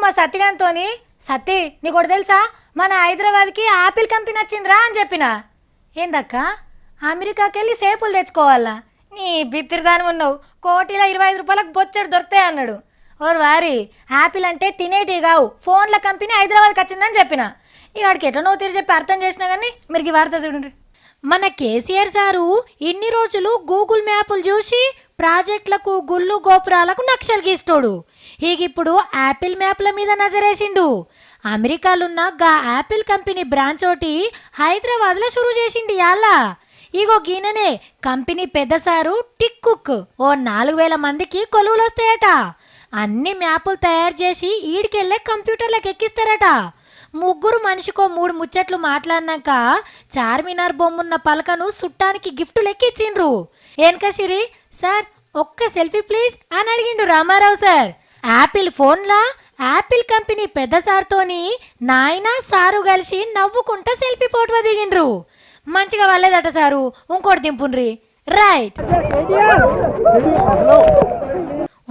మా సత్తిగానితోని, సత్తి నీకు తెలుసా మన హైదరాబాద్కి ఆపిల్ కంపెనీ వచ్చిందిరా అని చెప్పిన. ఏందక్క అమెరికాకి వెళ్ళి సేపులు తెచ్చుకోవాలా? నీ బిత్తిరిదాని ఉన్నావు, కోటిలో 25 రూపాయలకు బొచ్చడు దొరుకుతాయి అన్నాడు. ఓరు వారి యాపిల్ అంటే తినేటి కావు, ఫోన్ల కంపెనీ హైదరాబాద్కి వచ్చిందని చెప్పిన. ఇక ఆడికి ఎట్లనో తీరు చెప్పి అర్థం చేసినా కానీ మీరు ఈ వార్త చూడండి. మన కేసీఆర్ సారు ఇన్ని రోజులు గూగుల్ మ్యాప్లు చూసి ప్రాజెక్టులకు గుళ్ళు గోపురాలకు నక్షలు గీస్తోడు. ఇప్పుడు యాపిల్ మ్యాప్ల మీద నజరేసిండు. అమెరికాలున్న గా యాపిల్ కంపెనీ బ్రాంచ్ ఒకటి హైదరాబాద్లో షురూ చేసిండు. యాలా ఇగో గీననే కంపెనీ పెద్ద సారు టిక్ కుక్ ఓ 4000 మందికి కొలువులు వస్తాయట. అన్ని మ్యాపులు తయారు చేసి ఈడికెళ్ళే కంప్యూటర్లకు ఎక్కిస్తారట. ముగ్గురు మనిషికో 3 ముచ్చట్లు మాట్లాడినాక చార్మినార్ బొమ్మున్న పలకను సుట్టానికి గిఫ్టులు ఎక్కిచ్చిండ్రు. ఏన్కసిరి సార్ ఒక్క సెల్ఫీ ప్లీజ్ అని అడిగిండు రామారావు సార్. యాపిల్ ఫోన్లా యాపిల్ కంపెనీ పెద్ద సార్తోని నాయన సారు కలిసి నవ్వుకుంటా సెల్ఫీ ఫోటో దిగిండ్రు. మంచిగా వాళ్ళేదట సారు, ఇంకోటి దింపుండ్రి. రైట్.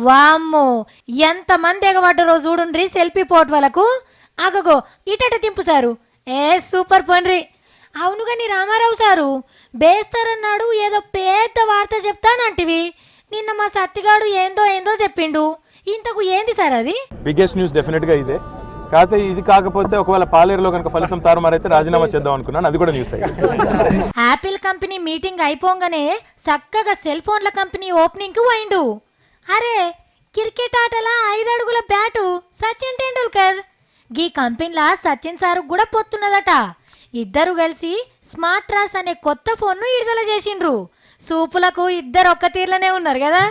వామ్మో ఎంతమంది ఎగబడ్డరో చూడుండ్రి సెల్ఫీ ఫోటోలకు. అగగో ఇటట దింపు సారు. సూపర్ పండ్రి. అవును గాని రామారావు సారు బేస్తారన్నాడు, ఏదో పెద్ద వార్త చెప్తానంటివి. నిన్న మా సత్తిగాడు ఏందో ఏందో చెప్పిండు. ఇంతకు ఏంది సార్ అది? బిగ్గెస్ట్ న్యూస్ డెఫినెట్ గా ఇదే. కాకపోతే ఇది కాకపోతే ఒకవేళ పాలేరులో కనుక ఫలితం తారుమారైతే రాజీనామా చేద్దాం అనుకున్నాను, అది కూడా న్యూస్ అయ్యింది. యాపిల్ కంపెనీ మీటింగ్ అయిపోగానే చక్కగా సెల్ ఫోన్ల కంపెనీ ఓపెనింగ్ కి పోయిండు. అరే క్రికెట్ ఆటల 5 అడుగుల బ్యాటు సచిన్ టెండూల్కర్. గీ కంపెనీలా సచిన్ సారు కూడా పొత్తున్నదట. ఇద్దరు కలిసి స్మార్ట్ రాస్ అనే కొత్త ఫోన్ను విడుదల చేసిండ్రు. సూపులకు ఇద్దరు ఒక్క తీర్లనే ఉన్నారు కదా.